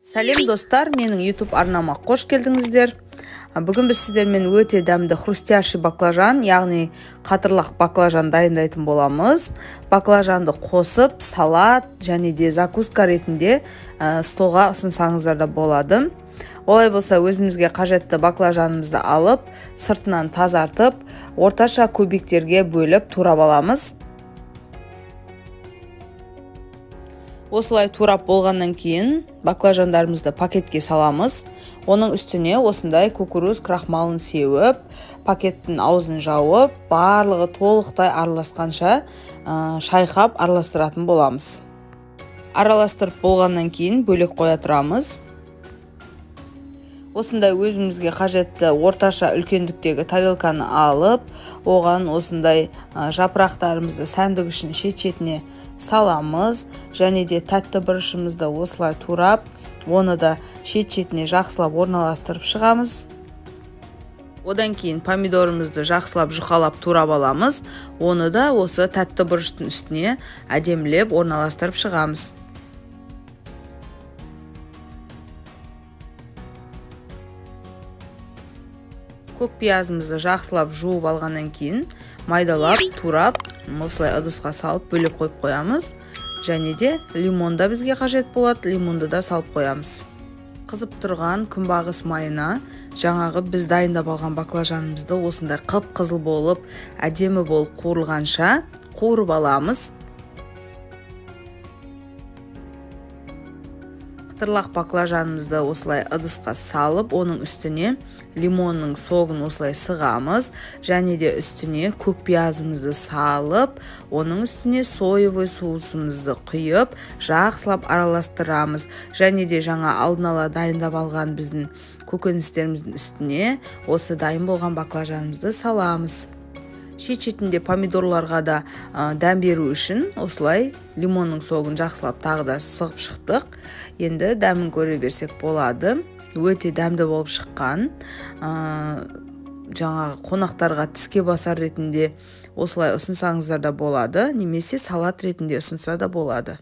Сәлем достар, менің YouTube арнама қош келдіңіздер. Бүгін біз сіздермен өте дәмді хрустящий баклажан, яғни қатырлақ баклажан дайындайтын боламыз. Баклажанды қосып, салат және де закуска ретінде столға ұсынсаңыздар да болады. Олай болса, өзімізге қажетті баклажанымызды алып, сыртынан тазартып, орташа кубиктерге бөліп турап аламыз. Осылай турап болғаннан кейін баклажандарымызды пакетке саламыз. Оның үстіне осындай кукуруз крахмалын сеуіп, пакеттің аузын жауып, барлығы толықтай араласқанша шайқап араластыратын боламыз. Араластырып болғаннан кейін бөлек қоя тұрамыз. Осындай өзімізге қажетті орташа үлкендіктегі тарелканы алып, оған осындай жапырақтарымызды сәндік үшін шет-шетіне саламыз, және де тәтті бұрышымызды осылай турап, оны да шет-шетіне жақсылап орналастырып шығамыз. Одан кейін помидорымызды жақсылап жұқалап турап аламыз, оны да осы тәтті бұрыштың үстіне әдемілеп орналастырып шығамыз. Көк пиязымызды жақсылап жуып алғаннан кейін майдалап, турап, осылай ыдысқа салып бөлек қойып қоямыз. Және де лимон да бізге қажет болады, лимонды да салып қоямыз. Қызып тұрған күнбағыс майына жаңағы біз дайындап алған баклажанымызды осындай қып-қызыл болып, әдемі болып қуырылғанша қуырып аламыз. Қатырлақ баклажанымызды осылай ыдысқа салып, оның үстіне лимонның согын осылай сығамыз, және де үстіне көк пиязымызды салып, оның үстіне соевый соусымызды құйып, жақсылап араластырамыз, және де жаңа алдын ала дайындап алған біздің көкөністеріміздің үстіне осы дайын болған баклажанымызды саламыз. Шет-шетінде помидорларға да дәм беру үшін осылай лимонның согын жақсылап тағы да сығып шықтық. Енді дәмін көре берсек болады. Өте дәмді болып шыққан. Жаңағы қонақтарға тіске басар ретінде осылай ұсынсаңыздар да болады, немесе салат ретінде ұсынса да болады.